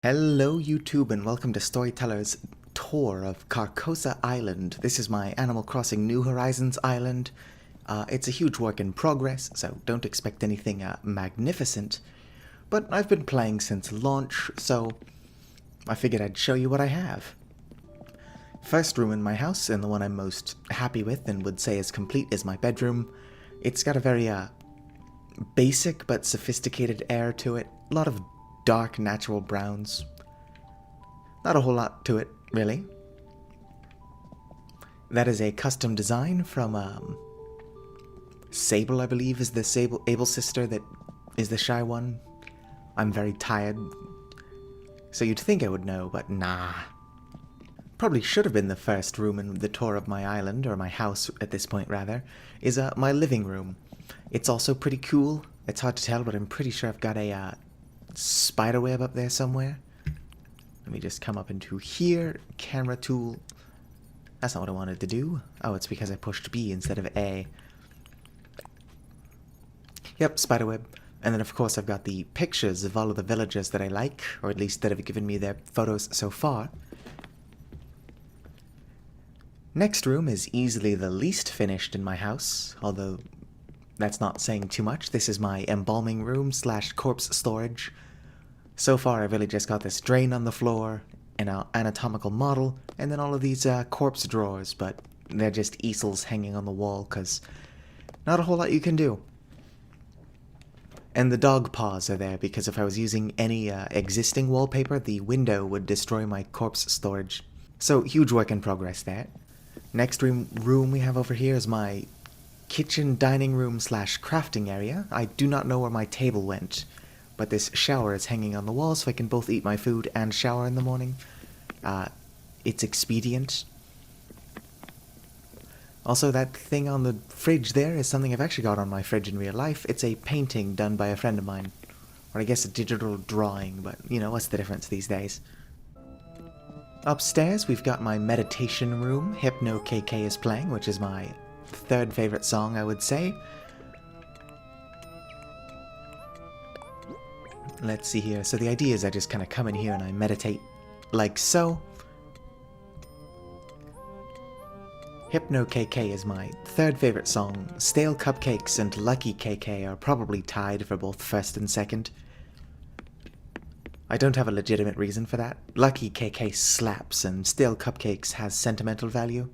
Hello YouTube and welcome to Storyteller's tour of Carcosa Island. This is my Animal Crossing New Horizons island. It's a huge work in progress, so don't expect anything magnificent. But I've been playing since launch, so I figured I'd show you what I have. First room in my house, and the one I'm most happy with and would say is complete, is my bedroom. It's got a very basic but sophisticated air to it. A lot of dark natural browns. Not a whole lot to it, really. That is a custom design from Sable, I believe, is the Able sister that is the shy one. I'm very tired, so you'd think I would know, but nah. Probably should have been the first room in the tour of my island, or my house at this point rather, is my living room. It's also pretty cool. It's hard to tell, but I'm pretty sure I've got a spiderweb up there somewhere. Let me just come up into here. Camera tool. That's not what I wanted to do. Oh, it's because I pushed B instead of A. Yep, spiderweb. And then of course I've got the pictures of all of the villagers that I like, or at least that have given me their photos so far. Next room is easily the least finished in my house, although that's not saying too much. This is my embalming room / corpse storage. So far I've really just got this drain on the floor, an anatomical model, and then all of these corpse drawers, but they're just easels hanging on the wall, because not a whole lot you can do. And the dog paws are there, because if I was using any existing wallpaper, the window would destroy my corpse storage. So huge work in progress there. Next room we have over here is my kitchen, dining room / crafting area. I do not know where my table went, but this shower is hanging on the wall so I can both eat my food and shower in the morning. It's expedient. Also, that thing on the fridge there is something I've actually got on my fridge in real life. It's a painting done by a friend of mine. Or I guess a digital drawing, but you know, what's the difference these days? Upstairs, we've got my meditation room. Hypno KK is playing, which is my third favorite song, I would say. Let's see here. So the idea is I just kind of come in here and I meditate like so. Hypno KK is my third favorite song. Stale Cupcakes and Lucky KK are probably tied for both first and second. I don't have a legitimate reason for that. Lucky KK slaps and Stale Cupcakes has sentimental value.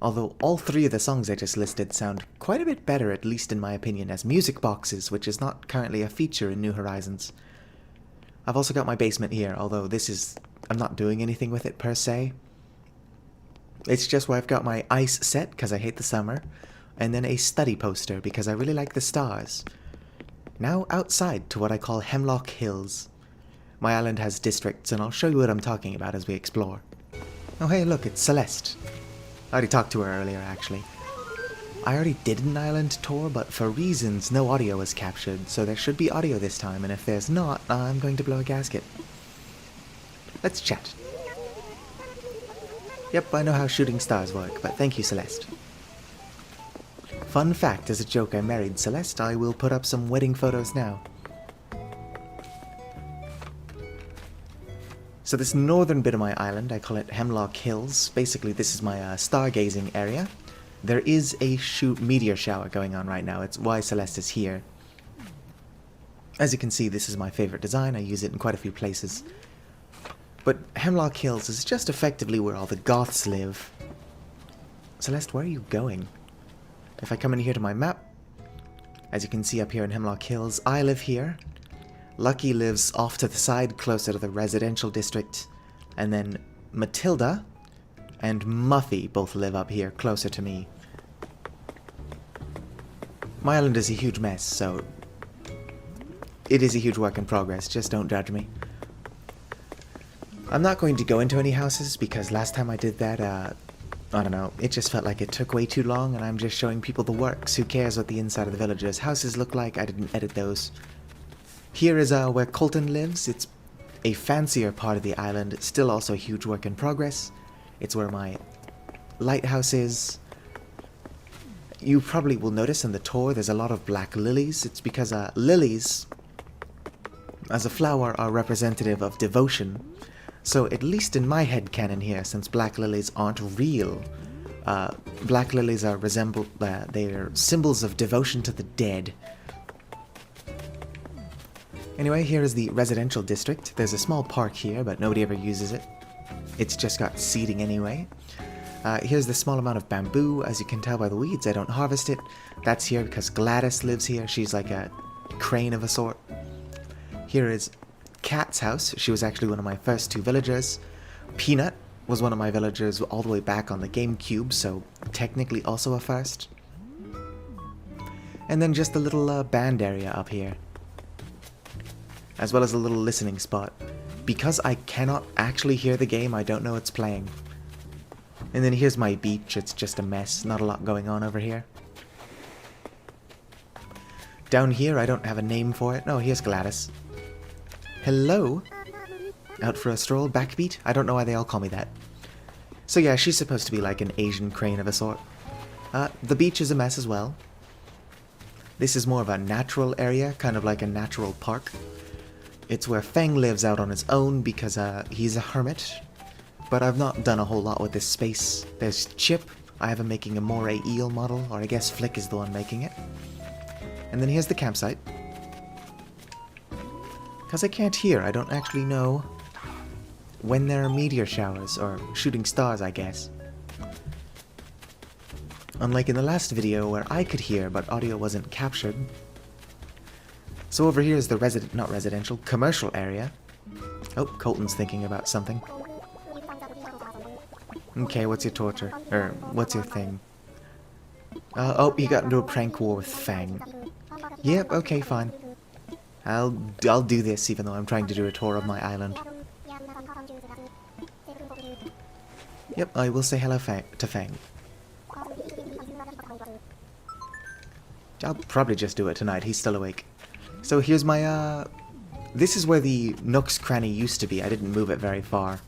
Although all three of the songs I just listed sound quite a bit better, at least in my opinion, as music boxes, which is not currently a feature in New Horizons. I've also got my basement here, although I'm not doing anything with it per se. It's just where I've got my ice set, because I hate the summer, and then a study poster, because I really like the stars. Now outside to what I call Hemlock Hills. My island has districts, and I'll show you what I'm talking about as we explore. Oh hey, look, it's Celeste. I already talked to her earlier, actually. I already did an island tour, but for reasons, no audio was captured, so there should be audio this time, and if there's not, I'm going to blow a gasket. Let's chat. Yep, I know how shooting stars work, but thank you, Celeste. Fun fact, as a joke, I married Celeste. I will put up some wedding photos now. So this northern bit of my island, I call it Hemlock Hills. Basically, this is my stargazing area. There is a meteor shower going on right now. It's why Celeste is here. As you can see, this is my favorite design. I use it in quite a few places. But Hemlock Hills is just effectively where all the goths live. Celeste, where are you going? If I come in here to my map, as you can see up here in Hemlock Hills, I live here. Lucky lives off to the side, closer to the residential district. And then Matilda and Muffy both live up here, closer to me. My island is a huge mess, so it is a huge work in progress. Just don't judge me. I'm not going to go into any houses, because last time I did that, I don't know, it just felt like it took way too long, and I'm just showing people the works. Who cares what the inside of the villagers' houses look like? I didn't edit those. Here is where Colton lives. It's a fancier part of the island. It's still also a huge work in progress. It's where my lighthouse is. You probably will notice in the tour there's a lot of black lilies. It's because lilies as a flower are representative of devotion. So at least in my headcanon here, since black lilies aren't real, black lilies are they're symbols of devotion to the dead. Anyway, here is the residential district. There's a small park here, but nobody ever uses it. It's just got seating anyway. Here's the small amount of bamboo. As you can tell by the weeds, I don't harvest it. That's here because Gladys lives here. She's like a crane of a sort. Here is Cat's house. She was actually one of my first 2 villagers. Peanut was one of my villagers all the way back on the GameCube, so technically also a first. And then just a little band area up here, as well as a little listening spot. Because I cannot actually hear the game, I don't know it's playing. And then here's my beach. It's just a mess. Not a lot going on over here. Down here, I don't have a name for it. Oh, here's Gladys. Hello? Out for a stroll? Backbeat? I don't know why they all call me that. So yeah, she's supposed to be like an Asian crane of a sort. The beach is a mess as well. This is more of a natural area, kind of like a natural park. It's where Feng lives out on his own because he's a hermit. But I've not done a whole lot with this space. There's Chip. I have him making a moray eel model, or I guess Flick is the one making it. And then here's the campsite. Because I can't hear, I don't actually know when there are meteor showers, or shooting stars, I guess. Unlike in the last video where I could hear, but audio wasn't captured. So over here is the commercial area. Oh, Colton's thinking about something. Okay, what's your torture? Or, what's your thing? Oh, he got into a prank war with Fang. Yep, okay, fine. I'll do this even though I'm trying to do a tour of my island. Yep, I will say hello to Fang. I'll probably just do it tonight, he's still awake. So here's my, this is where the Nook's Cranny used to be. I didn't move it very far.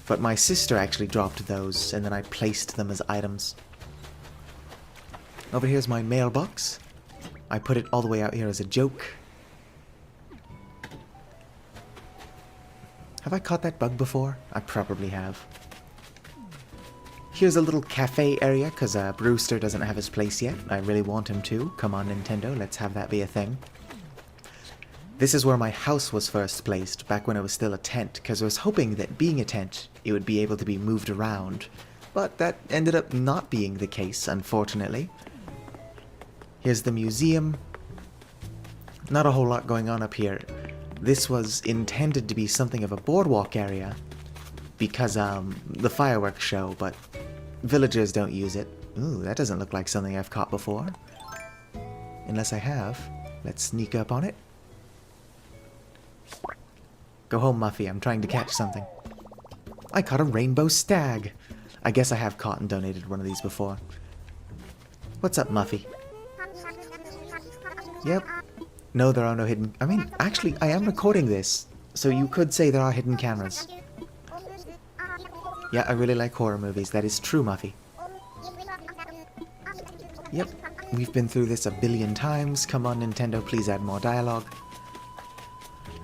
But my sister actually dropped those, and then I placed them as items. Over here's my mailbox. I put it all the way out here as a joke. Have I caught that bug before? I probably have. Here's a little cafe area, because Brewster doesn't have his place yet. I really want him to. Come on, Nintendo, let's have that be a thing. This is where my house was first placed, back when it was still a tent, because I was hoping that being a tent, it would be able to be moved around. But that ended up not being the case, unfortunately. Here's the museum. Not a whole lot going on up here. This was intended to be something of a boardwalk area, because, the fireworks show, but villagers don't use it. Ooh, that doesn't look like something I've caught before. Unless I have. Let's sneak up on it. Go home, Muffy. I'm trying to catch something. I caught a rainbow stag. I guess I have caught and donated one of these before. What's up, Muffy? Yep. No, there are no hidden... I mean, actually, I am recording this, so you could say there are hidden cameras. Yeah, I really like horror movies. That is true, Muffy. Yep. We've been through this a billion times. Come on, Nintendo, please add more dialogue.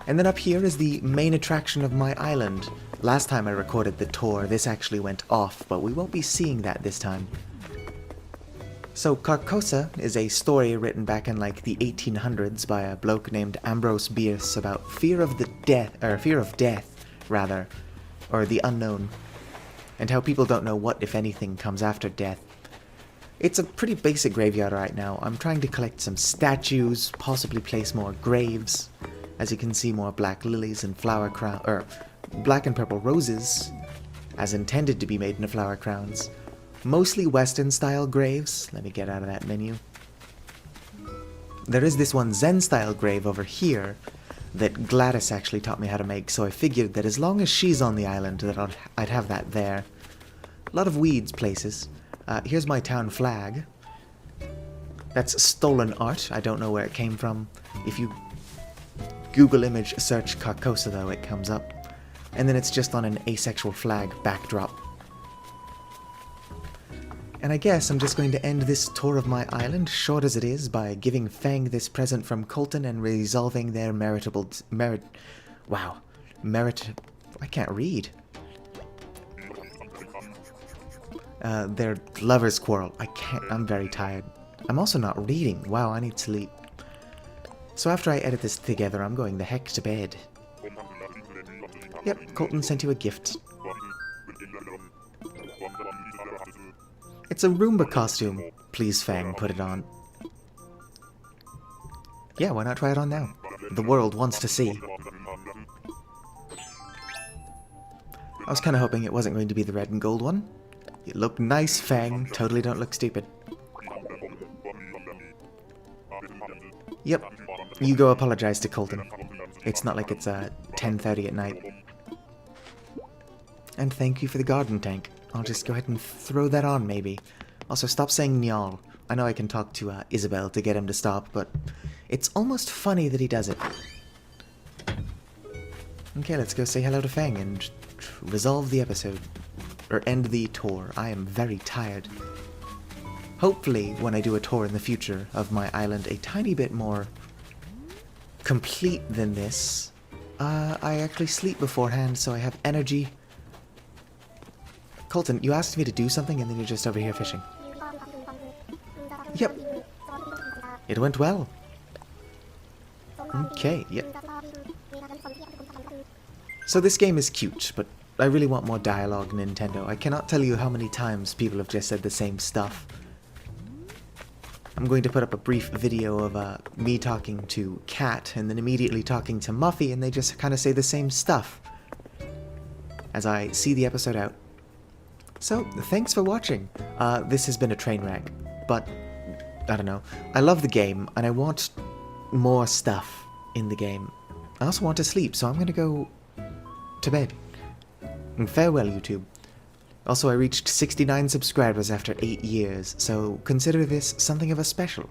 And then up here is the main attraction of my island. Last time I recorded the tour, this actually went off, but we won't be seeing that this time. So Carcosa is a story written back in like the 1800s by a bloke named Ambrose Bierce about fear of death, or the unknown, and how people don't know what, if anything, comes after death. It's a pretty basic graveyard right now. I'm trying to collect some statues, possibly place more graves. As you can see, more black lilies and black and purple roses, as intended to be made into flower crowns. Mostly Western-style graves. Let me get out of that menu. There is this one Zen-style grave over here that Gladys actually taught me how to make, so I figured that as long as she's on the island, that I'd have that there. A lot of weeds places. Here's my town flag. That's stolen art. I don't know where it came from. If you Google image search Carcosa, though, it comes up. And then it's just on an asexual flag backdrop. And I guess I'm just going to end this tour of my island, short as it is, by giving Fang this present from Colton and resolving their I can't read. Their lover's quarrel. I'm very tired. I'm also not reading. Wow, I need sleep. So after I edit this together, I'm going the heck to bed. Yep, Colton sent you a gift. It's a Roomba costume. Please, Fang, put it on. Yeah, why not try it on now? The world wants to see. I was kind of hoping it wasn't going to be the red and gold one. You look nice, Fang. Totally don't look stupid. Yep. You go apologize to Colton. It's not like it's 10:30 at night. And thank you for the garden tank. I'll just go ahead and throw that on, maybe. Also, stop saying Njal. I know I can talk to Isabelle to get him to stop, but it's almost funny that he does it. Okay, let's go say hello to Fang and resolve the episode. Or end the tour. I am very tired. Hopefully, when I do a tour in the future of my island a tiny bit more complete than this, I actually sleep beforehand, so I have energy. Colton, you asked me to do something and then you're just over here fishing. Yep. It went well. Okay, yep. So this game is cute, but I really want more dialogue, Nintendo. I cannot tell you how many times people have just said the same stuff. I'm going to put up a brief video of me talking to Cat and then immediately talking to Muffy, and they just kind of say the same stuff as I see the episode out. So, thanks for watching. This has been a train wreck, but I don't know. I love the game, and I want more stuff in the game. I also want to sleep, so I'm going to go to bed. And farewell, YouTube. Also, I reached 69 subscribers after 8 years, so consider this something of a special.